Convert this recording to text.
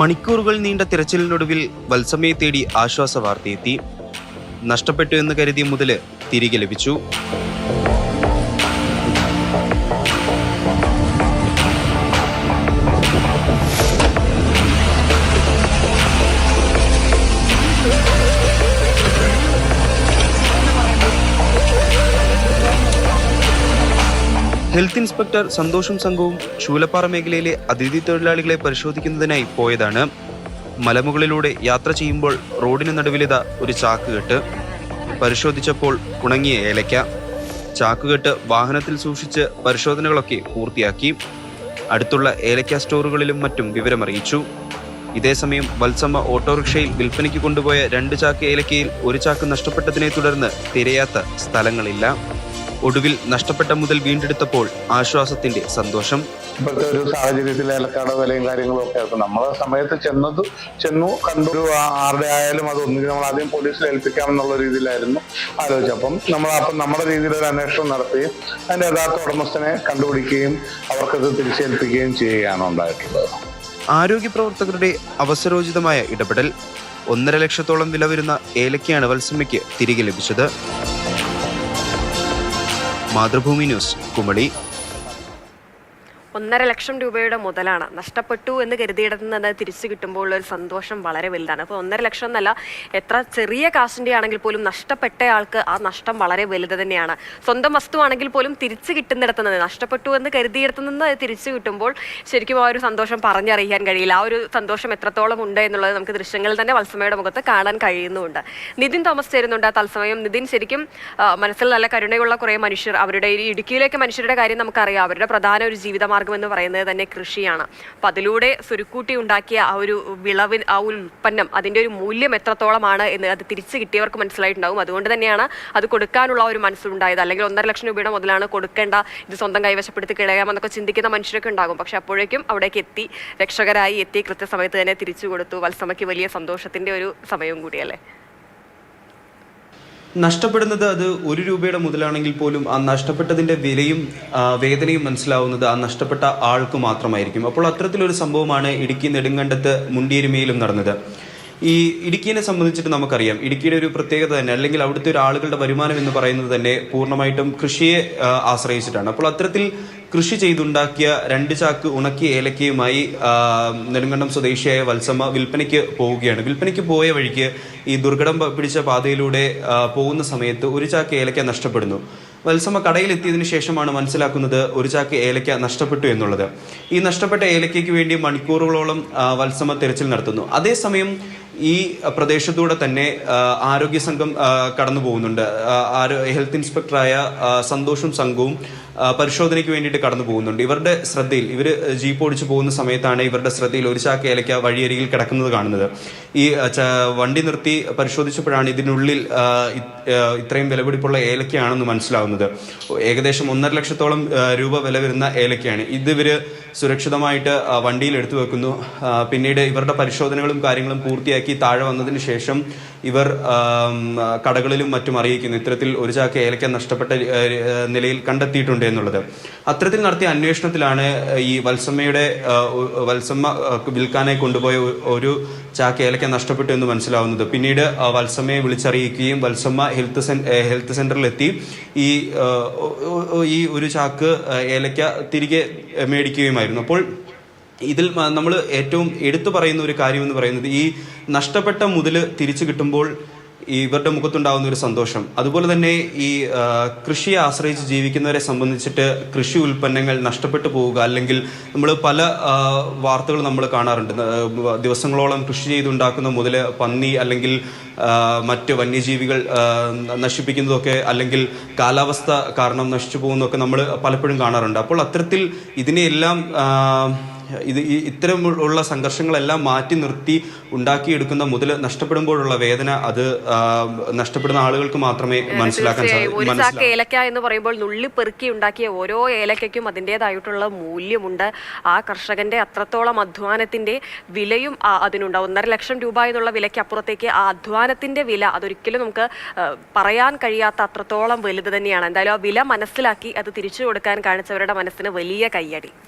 മണിക്കൂറുകൾ നീണ്ട തിരച്ചിലിനൊടുവിൽ വത്സമയെ തേടി ആശ്വാസ വാർത്തയെത്തി. നഷ്ടപ്പെട്ടു എന്ന് കരുതിയ മുതല് തിരികെ ലഭിച്ചു. ഹെൽത്ത് ഇൻസ്പെക്ടർ സന്തോഷും സംഘവും ശൂലപ്പാറ മേഖലയിലെ അതിഥി തൊഴിലാളികളെ പരിശോധിക്കുന്നതിനായി പോയതാണ്. മലമുകളിലൂടെ യാത്ര ചെയ്യുമ്പോൾ റോഡിന് നടുവിലിത ഒരു ചാക്കുകെട്ട്. പരിശോധിച്ചപ്പോൾ ഉണങ്ങിയ ഏലയ്ക്ക. ചാക്കുകെട്ട് വാഹനത്തിൽ സൂക്ഷിച്ച് പരിശോധനകളൊക്കെ പൂർത്തിയാക്കി. അടുത്തുള്ള ഏലയ്ക്ക സ്റ്റോറുകളിലും മറ്റും വിവരമറിയിച്ചു. ഇതേസമയം വത്സമ്മ ഓട്ടോറിക്ഷയിൽ വിൽപ്പനയ്ക്ക് കൊണ്ടുപോയ 2 ചാക്ക് ഏലക്കയിൽ 1 ചാക്ക് നഷ്ടപ്പെട്ടതിനെ തുടർന്ന് തിരയാത്ത സ്ഥലങ്ങളില്ല. ഒടുവിൽ നഷ്ടപ്പെട്ട മുതൽ വീണ്ടെടുത്തപ്പോൾ ആശ്വാസത്തിന്റെ സന്തോഷം. ഇപ്പോഴത്തെ ഒരു സാഹചര്യത്തിൽ ഏലക്കാടെ വിലയും കാര്യങ്ങളും ഒക്കെ ആയിരുന്നു. നമ്മളെ സമയത്ത് ചെന്നു കണ്ടു. ആരുടെ ആയാലും അത് ഒന്നുകിൽ നമ്മൾ ആദ്യം പോലീസിൽ ഏൽപ്പിക്കാമെന്നുള്ള രീതിയിലായിരുന്നു ആലോചിച്ചപ്പം നമ്മുടെ രീതിയിൽ ഒരു അന്വേഷണം നടത്തുകയും അതിന്റെ യഥാർത്ഥ ഉടമസ്ഥനെ കണ്ടുപിടിക്കുകയും അവർക്കത് തിരിച്ചേൽപ്പിക്കുകയും ചെയ്യുകയാണ് ഉണ്ടായിട്ടുള്ളത്. ആരോഗ്യ പ്രവർത്തകരുടെ അവസരോചിതമായ ഇടപെടൽ. 1.5 ലക്ഷത്തോളം വില വരുന്ന ഏലക്കയാണ് വത്സമ്മയ്ക്ക് തിരികെ ലഭിച്ചത്. മാതൃഭൂമി ന്യൂസ്, കുമളി. 1.5 ലക്ഷം രൂപയുടെ മുതലാണ് നഷ്ടപ്പെട്ടു എന്ന് കരുതിയിടത്ത് നിന്ന് തിരിച്ചു കിട്ടുമ്പോൾ ഒരു സന്തോഷം വളരെ വലുതാണ്. അപ്പോൾ 1.5 ലക്ഷം എന്നല്ല, എത്ര ചെറിയ കാശിൻ്റെ ആണെങ്കിൽ പോലും നഷ്ടപ്പെട്ട ആൾക്ക് ആ നഷ്ടം വളരെ വലുത് തന്നെയാണ്. സ്വന്തം വസ്തുവാണെങ്കിൽ പോലും തിരിച്ചു കിട്ടുന്നിടത്ത് നിന്ന്, നഷ്ടപ്പെട്ടു എന്ന് കരുതിയിടത്ത് നിന്ന് തിരിച്ചു കിട്ടുമ്പോൾ ശരിക്കും ആ ഒരു സന്തോഷം പറഞ്ഞറിയിക്കാൻ കഴിയില്ല. ആ ഒരു സന്തോഷം എത്രത്തോളം ഉണ്ട് എന്നുള്ളത് നമുക്ക് ദൃശ്യങ്ങളിൽ തന്നെ വത്സമയുടെ മുഖത്ത് കാണാൻ കഴിയുന്നുമുണ്ട്. നിതിൻ തോമസ് ചേരുന്നുണ്ട് തത്സമയം. നിതിൻ, ശരിക്കും മനസ്സിൽ നല്ല കരുണയുള്ള കുറേ മനുഷ്യർ, അവരുടെ ഇടുക്കിയിലേക്ക് മനുഷ്യരുടെ കാര്യം നമുക്കറിയാം. അവരുടെ പ്രധാന ഒരു ജീവിതമാർഗ്ഗം എന്ന് പറയുന്നത് തന്നെ കൃഷിയാണ്. അപ്പം അതിലൂടെ സുരുക്കൂട്ടി ഉണ്ടാക്കിയ ആ ഒരു വിളവിന്, ആ ഒരു ഉൽപ്പന്നം, അതിൻ്റെ ഒരു മൂല്യം എത്രത്തോളമാണ് എന്ന് അത് തിരിച്ചു കിട്ടിയവർക്ക് മനസ്സിലായിട്ടുണ്ടാകും. അതുകൊണ്ട് തന്നെയാണ് അത് കൊടുക്കാനുള്ള ഒരു മനസ്സുണ്ടായത്. അല്ലെങ്കിൽ 1.5 ലക്ഷം രൂപയുടെ മുതലാണ് കൊടുക്കേണ്ട, ഇത് സ്വന്തം കൈവശപ്പെടുത്തി കളയാമെന്നൊക്കെ ചിന്തിക്കുന്ന മനുഷ്യരൊക്കെ ഉണ്ടാകും. പക്ഷെ അപ്പോഴേക്കും അവിടേക്ക് എത്തി, രക്ഷകരായി എത്തി, കൃത്യസമയത്ത് തന്നെ തിരിച്ചു കൊടുത്തു. വത്സമയ്ക്ക് വലിയ സന്തോഷത്തിന്റെ ഒരു സമയവും കൂടിയല്ലേ? നഷ്ടപ്പെടുന്നത് അത് 1 രൂപയുടെ മുതലാണെങ്കിൽ പോലും ആ നഷ്ടപ്പെട്ടതിൻ്റെ വിലയും വേദനയും മനസ്സിലാവുന്നത് ആ നഷ്ടപ്പെട്ട ആൾക്ക് മാത്രമായിരിക്കും. അപ്പോൾ അത്തരത്തിലൊരു സംഭവമാണ് ഇടുക്കി നെടുങ്കണ്ടത്ത് മുണ്ടിയരുമയിലും നടന്നത്. ഈ ഇടുക്കിയെ സംബന്ധിച്ചിട്ട് നമുക്കറിയാം, ഇടുക്കിയുടെ ഒരു പ്രത്യേകത തന്നെ, അല്ലെങ്കിൽ അവിടുത്തെ ഒരു ആളുകളുടെ വരുമാനം എന്ന് പറയുന്നത് തന്നെ പൂർണ്ണമായിട്ടും കൃഷിയെ ആശ്രയിച്ചിട്ടാണ്. അപ്പോൾ അത്തരത്തിൽ കൃഷി ചെയ്തുണ്ടാക്കിയ 2 ചാക്ക് ഉണക്കിയ ഏലക്കയുമായി നെടുങ്കണ്ടം സ്വദേശിയായ വത്സമ്മ വിൽപ്പനയ്ക്ക് പോവുകയാണ്. വിൽപ്പനയ്ക്ക് പോയ വഴിക്ക് ഈ ദുർഘടം പിടിച്ച പാതയിലൂടെ പോകുന്ന സമയത്ത് 1 ചാക്ക് ഏലക്ക നഷ്ടപ്പെടുന്നു. വത്സമ്മ കടയിലെത്തിയതിനു ശേഷമാണ് മനസ്സിലാക്കുന്നത് 1 ചാക്ക് ഏലക്ക നഷ്ടപ്പെട്ടു എന്നുള്ളത്. ഈ നഷ്ടപ്പെട്ട ഏലക്കയ്ക്ക് വേണ്ടി മണിക്കൂറുകളോളം വത്സമ്മ തിരച്ചിൽ നടത്തുന്നു. അതേസമയം ഈ പ്രദേശത്തൂടെ തന്നെ ആരോഗ്യ സംഘം കടന്നു പോകുന്നുണ്ട്. ഹെൽത്ത് ഇൻസ്പെക്ടറായ സന്തോഷും സംഘവും പരിശോധനയ്ക്ക് വേണ്ടിയിട്ട് കടന്നു പോകുന്നുണ്ട്. ഇവരുടെ ശ്രദ്ധയിൽ, ഇവർ ജീപ്പ് ഓടിച്ചു പോകുന്ന സമയത്താണ് ഇവരുടെ ശ്രദ്ധയിൽ 1 ചാക്ക് ഏലക്ക വഴിയരികിൽ കിടക്കുന്നത് കാണുന്നത്. ഈ വണ്ടി നിർത്തി പരിശോധിച്ചപ്പോഴാണ് ഇതിനുള്ളിൽ ഇത്രയും വിലപിടിപ്പുള്ള ഏലക്കയാണെന്ന് മനസ്സിലാവുന്നത്. ഏകദേശം 1.5 ലക്ഷത്തോളം രൂപ വില വരുന്ന ഏലക്കയാണ്. ഇത് ഇവർ സുരക്ഷിതമായിട്ട് വണ്ടിയിൽ എടുത്തു വെക്കുന്നു. പിന്നീട് ഇവരുടെ പരിശോധനകളും കാര്യങ്ങളും പൂർത്തിയാക്കി താഴെ വന്നതിന് ശേഷം ഇവർ കടകളിലും മറ്റും അറിയിക്കുന്നു ഇത്തരത്തിൽ 1 ചാക്ക് ഏലക്ക നഷ്ടപ്പെട്ട നിലയിൽ കണ്ടെത്തിയിട്ടുണ്ട് എന്നുള്ളത്. അത്തരത്തിൽ നടത്തിയ അന്വേഷണത്തിലാണ് ഈ വത്സമ്മ വിൽക്കാനായി കൊണ്ടുപോയ 1 ചാക്ക് ഏലക്ക നഷ്ടപ്പെട്ടു എന്ന് മനസ്സിലാവുന്നത്. പിന്നീട് വത്സമ്മയെ വിളിച്ചറിയിക്കുകയും വത്സമ്മ ഹെൽത്ത് സെന്ററിലെത്തി ഈ 1 ചാക്ക് ഏലക്ക തിരികെ മേടിക്കുകയുമായിരുന്നു. അപ്പോൾ ഇതിൽ നമ്മൾ ഏറ്റവും എടുത്തു പറയുന്ന ഒരു കാര്യം എന്ന് പറയുന്നത്, ഈ നഷ്ടപ്പെട്ട മുതൽ തിരിച്ചു കിട്ടുമ്പോൾ ഇവരുടെ മുഖത്തുണ്ടാകുന്ന ഒരു സന്തോഷം. അതുപോലെ തന്നെ ഈ കൃഷിയെ ആശ്രയിച്ച് ജീവിക്കുന്നവരെ സംബന്ധിച്ചിട്ട് കൃഷി ഉൽപ്പന്നങ്ങൾ നഷ്ടപ്പെട്ടു പോവുക, അല്ലെങ്കിൽ നമ്മൾ പല വാർത്തകൾ നമ്മൾ കാണാറുണ്ട്. ദിവസങ്ങളോളം കൃഷി ചെയ്തുണ്ടാക്കുന്ന മുതൽ പന്നി അല്ലെങ്കിൽ മറ്റ് വന്യജീവികൾ നശിപ്പിക്കുന്നതൊക്കെ, അല്ലെങ്കിൽ കാലാവസ്ഥ കാരണം നശിച്ചു പോകുന്നതൊക്കെ നമ്മൾ പലപ്പോഴും കാണാറുണ്ട്. അപ്പോൾ അത്തരത്തിൽ ഇതിനെയെല്ലാം ഇത്തരമുള്ള സംഘർഷങ്ങളെല്ലാം മാറ്റി നിർത്തി ഉണ്ടാക്കിയെടുക്കുന്ന മുതൽ നഷ്ടപ്പെടുമ്പോഴുള്ള വേദന, അത് നഷ്ടപ്പെടുന്ന ആളുകൾക്ക് മാത്രമേ മനസ്സിലാക്കാൻ സാധിക്കൂ. 1 ചാക്ക് ഏലക്ക എന്ന് പറയുമ്പോൾ നുള്ളി പെറുക്കി ഉണ്ടാക്കിയ ഓരോ ഏലക്കയ്ക്കും അതിൻ്റെതായിട്ടുള്ള മൂല്യമുണ്ട്. ആ കർഷകന്റെ അത്രത്തോളം അധ്വാനത്തിന്റെ വിലയും അതിനുണ്ട്. 1.5 ലക്ഷം രൂപ എന്നുള്ള വിലയ്ക്ക് അപ്പുറത്തേക്ക് ആ അധ്വാനത്തിന്റെ വില, അതൊരിക്കലും നമുക്ക് പറയാൻ കഴിയാത്ത അത്രത്തോളം വലുത് തന്നെയാണ്. എന്തായാലും ആ വില മനസ്സിലാക്കി അത് തിരിച്ചു കൊടുക്കാൻ കാണിച്ചവരുടെ മനസ്സിന് വലിയ കയ്യടി.